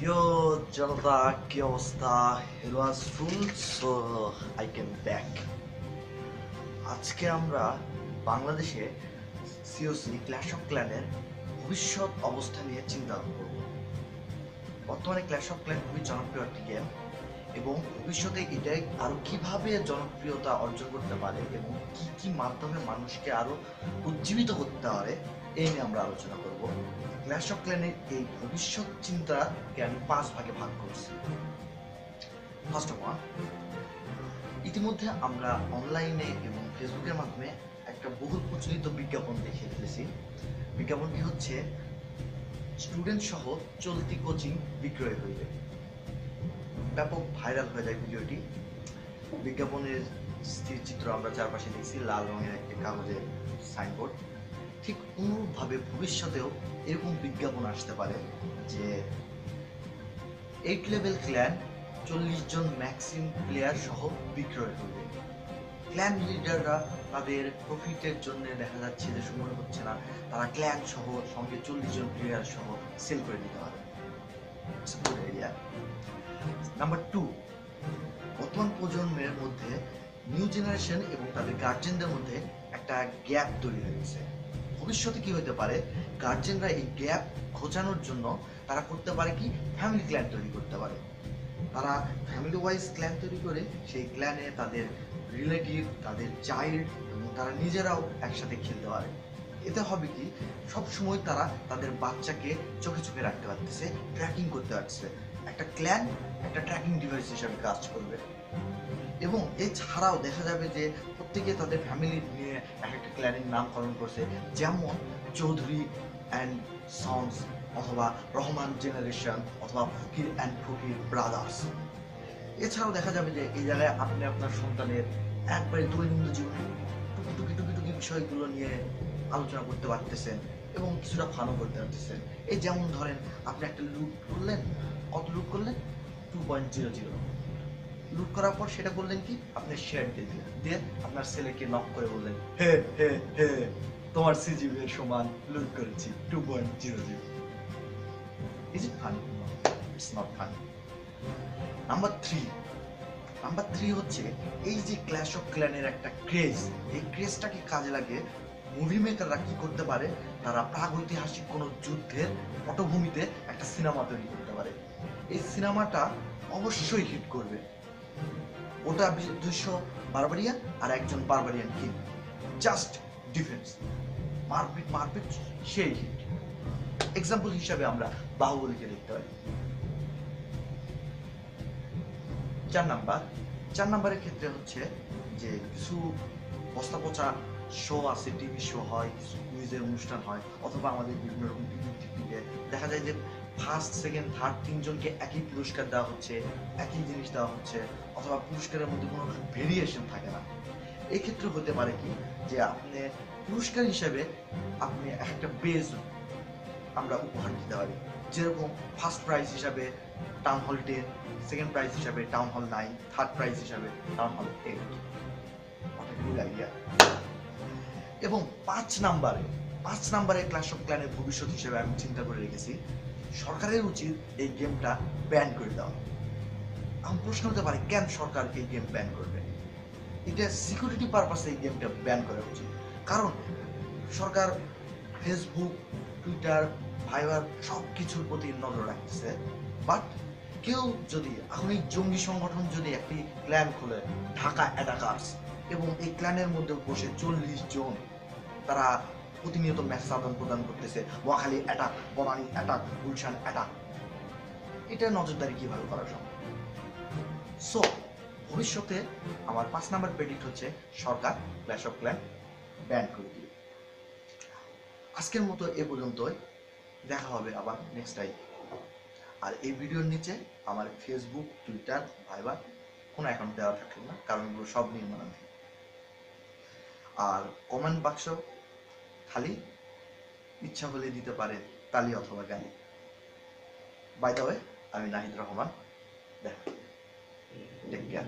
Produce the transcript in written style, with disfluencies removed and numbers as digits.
Yo, জনতা কি অবস্থা? It was full, so I came back. আজকে আমরা বাংলাদেশে সিওসি ক্ল্যাশ অফ ক্ল্যানের ভবিষ্যৎ অবস্থা নিয়ে চিন্তা করব। বর্তমানে ক্ল্যাশ অফ ক্ল্যান খুবই জনপ্রিয় একটি গেম এবং ভবিষ্যতে এটাই আরো কিভাবে জনপ্রিয়তা অর্জন করতে পারে এবং কি কি মাধ্যমে মানুষকে আরো উজ্জীবিত করতে পারে এই নিয়ে আমরা আলোচনা করব। ক্ল্যাশ অফ ক্ল্যানের এই ভবিষ্যৎ চিন্তাকে আমি 5 ভাগে ভাগ করছি। ফার্স্ট অফ অল, ইতিমধ্যে আমরা অনলাইনে এবং ফেসবুকের মাধ্যমে একটা বহুল প্রচলিত বিজ্ঞাপন দেখে ফেলেছি। বিজ্ঞাপনটি হচ্ছে স্টুডেন্ট সহ চলতি কোচিং বিক্রয় হইবে। ব্যাপক ভাইরাল হয়ে যায় ভিডিওটি। বিজ্ঞাপনের স্থিরচিত্র আমরা চারপাশে দেখছি, লাল রঙের একটি কাগজের সাইনবোর্ড। ঠিক অনুরূপভাবে ভবিষ্যতেও এরকম বিজ্ঞাপন আসতে পারে যে 8 লেভেল ক্ল্যান 40 জন ম্যাক্সিম প্লেয়ার সহ বিক্রয় করবে। ক্ল্যান লিডাররা তাদের প্রফিটের জন্য দেখা যাচ্ছে যে সময় হচ্ছে না, তারা ক্ল্যান সহ সঙ্গে 40 জন প্লেয়ার সহ সেল করে দিতে পারে। নাম্বার 2, বর্তমান প্রজন্মের মধ্যে নিউ জেনারেশন এবং তাদের গার্জেনদের মধ্যে একটা গ্যাপ তৈরি হয়েছে। ভবিষ্যতে কি হতে পারে, গার্জেনরা এই গ্যাপ ঘোচানোর জন্য তারা করতে পারে কি, ফ্যামিলি ক্ল্যান তৈরি করতে পারে। তারা ফ্যামিলি ওয়াইজ ক্ল্যান তৈরি করে সেই ক্ল্যানে তাদের রিলেটিভ, তাদের চাইল্ড এবং তারা নিজেরাও একসাথে খেলতে পারে। এতে হবে কি, সবসময় তারা তাদের বাচ্চাকে চোখে চোখে রাখতে পারতেছে, ট্র্যাকিং করতে পারতেছে। একটা ক্ল্যান একটা ট্র্যাকিং ডিভাইস হিসেবে কাজ করবে। এবং এছাড়াও দেখা যাবে যে প্রত্যেকে তাদের ফ্যামিলি নিয়ে এক একটা ক্ল্যানের নামকরণ করছে, যেমন চৌধুরী অ্যান্ড সন্স অথবা রহমান জেনারেশন অথবা ফকির অ্যান্ড ফকির ব্রাদার্স। এছাড়াও দেখা যাবে যে এই জায়গায় আপনি আপনার সন্তানের একবারে দৈনন্দিন জীবনে টুকি টুকি টুকি বিষয়গুলো নিয়ে আলোচনা করতে পারতেছেন এবং কিছুটা ফানও করতে পারতেছেন। এই যেমন ধরেন, আপনি একটা লুট করলেন, কত লুট করলেন? 2.00। লুট করার পর সেটা করলেন কি, আপনি শেয়ার দিয়ে দিলেন, দিয়ে আপনার ছেলেকে লক করে বললেন, হে হে হে, তোমার সিজিবি এর সমান লুট করেছি 2.00। Is it funny? It's not funny. Number 3 হচ্ছে এই যে ক্ল্যাশ অফ ক্ল্যানের একটা ক্রেজ, এই ক্রেজটাকে কাজে লাগে মুভি মেকাররা কি করতে পারে, তারা প্রাগৈতিহাসিক কোনো যুদ্ধের পটভূমিতে একটা সিনেমা তৈরি করতে পারে। এই সিনেমাটা অবশ্যই হিট করবে। ওটা 200 বারবারিয়ান আর একজন বারবারিয়ান কিং, জাস্ট ডিফেন্স, মারপিট মারপিট, সেই হিট। এক্সাম্পল হিসাবে আমরা বাহুবলীকে দেখতে পারি। 4 নাম্বারের ক্ষেত্রে হচ্ছে যে কিছু বস্তা পচা শো আছে, টিভি শো হয়, কিছু কুইজের অনুষ্ঠান হয়, অথবা আমাদের বিভিন্ন রকম টিভিতে দেখা যায় যে ফার্স্ট সেকেন্ড থার্ড 3 জনকে একই পুরস্কার দেওয়া হচ্ছে, একই জিনিস দেওয়া হচ্ছে, অথবা পুরস্কারের মধ্যে কোনো ভেরিয়েশন থাকে না। এই ক্ষেত্রে হতে পারে কি, যে আপনি পুরস্কার হিসেবে আপনি একটা বেজ আমরা উপহার দিতে পারি। যেরকম ফার্স্ট প্রাইজ হিসাবে টাউন হল 10, সেকেন্ড প্রাইজ হিসাবে টাউন হল 9, থার্ড প্রাইজ হিসাবে টাউন হল 8। আইডিয়া। এবং 5 নাম্বারে ক্ল্যাশ অফ ক্ল্যানের ভবিষ্যৎ হিসেবে আমি চিন্তা করে রেখেছি, সরকারের উচিত এই গেমটা ব্যান করে দেওয়া। আমার প্রশ্ন হতে পারে, কেন সরকার এই গেম ব্যান করবে? এটা সিকিউরিটি পারপাসে এই গেমটা ব্যান করা উচিত। কারণ সরকার ফেসবুক, টুইটার, ভাইবার সব কিছুর প্রতি নজর রাখতেছে। বাট কেউ যদি আধুনিক জঙ্গি সংগঠন যদি একটি ক্ল্যান খোলে, ঢাকা অ্যাটাকার্স, এবং এই ক্ল্যানের মধ্যে বসে 40 জন তারা প্রতিনিয়ত মেসেজ আদান প্রদান করতেছে, ওয়াখালী attack, Banani attack, Gulshan attack, এটা নজরদারি কিভাবে করা সম্ভব? সো ভবিষ্যতে আমার 5 নাম্বার প্রেডিক্ট হচ্ছে সরকার ক্ল্যাশ অফ ক্ল্যান ব্যান করে দিবে। আজকের মতো এ পর্যন্তই, দেখা হবে আবার নেক্সট টাইম। আর এই ভিডিওর নিচে আমার ফেসবুক, টুইটার, ভাইবার কোনো অ্যাকাউন্ট দেওয়া থাকলো না, কারণ এগুলো সব নির্মাণাধীন। আর কমেন্ট বাক্স খালি, ইচ্ছা হলে দিতে পারে তালি অথবা গালি। বাই দ্য ওয়ে, আমি নাহিদ রহমান। দেখা, টেক কেয়ার।